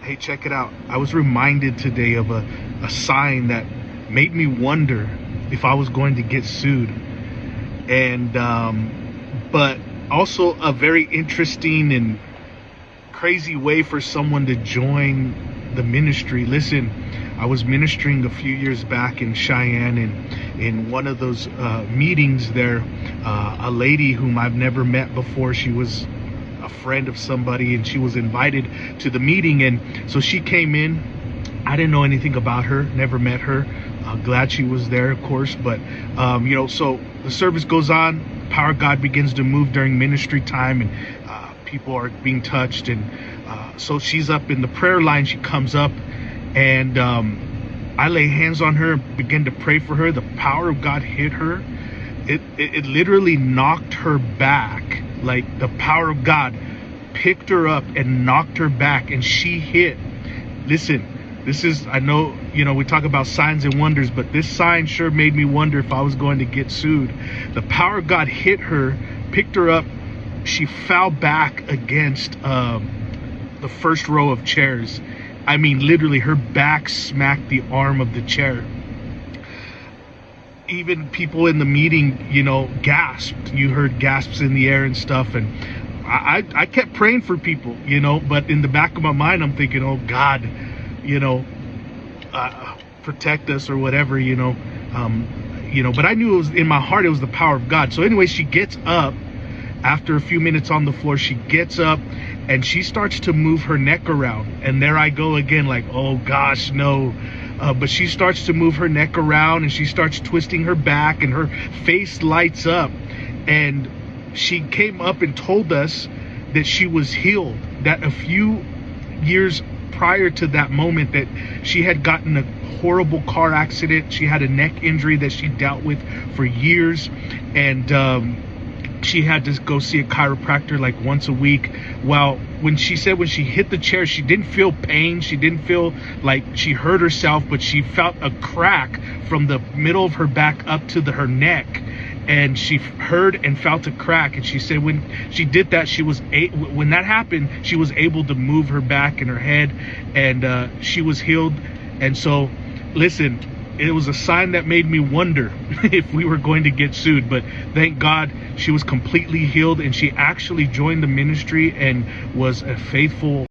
Hey, check it out. I was reminded today of a sign that made me wonder if I was going to get sued. And, but also a very interesting and crazy way for someone to join the ministry. Listen, I was ministering a few years back in Cheyenne, and in one of those meetings there, a lady whom I've never met before, she was a friend of somebody, and she was invited to the meeting. And so she came in. I didn't know anything about her, never met her. Glad she was there, of course. But so the service goes on, the power of God begins to move during ministry time, and people are being touched. And so she's up in the prayer line. She comes up, and I lay hands on her, begin to pray for her. The power of God hit her. It literally knocked her back. Like, the power of God picked her up and knocked her back, and she hit. Listen, this is, I know, we talk about signs and wonders, but this sign sure made me wonder if I was going to get sued. The power of God hit her, picked her up. She fell back against the first row of chairs. I mean, literally, her back smacked the arm of the chair. Even people in the meeting, gasped. You heard gasps in the air and stuff. And I kept praying for people, but in the back of my mind, I'm thinking, oh God, protect us or whatever, but I knew it was in my heart, it was the power of God. So anyway, she gets up after a few minutes on the floor. She gets up and she starts to move her neck around. And there I go again, like, oh gosh, no. But she starts to move her neck around, and she starts twisting her back, and her face lights up. And she came up and told us that she was healed, that a few years prior to that moment that she had gotten a horrible car accident. She had a neck injury that she dealt with for years, and she had to go see a chiropractor like once a week. Well, when she hit the chair, she didn't feel pain. She didn't feel like she hurt herself, but she felt a crack from the middle of her back up to her neck. And she heard and felt a crack. And she said when she did that, when that happened, she was able to move her back and her head, and she was healed. And so, listen, it was a sign that made me wonder if we were going to get sued. But thank God she was completely healed, and she actually joined the ministry and was a faithful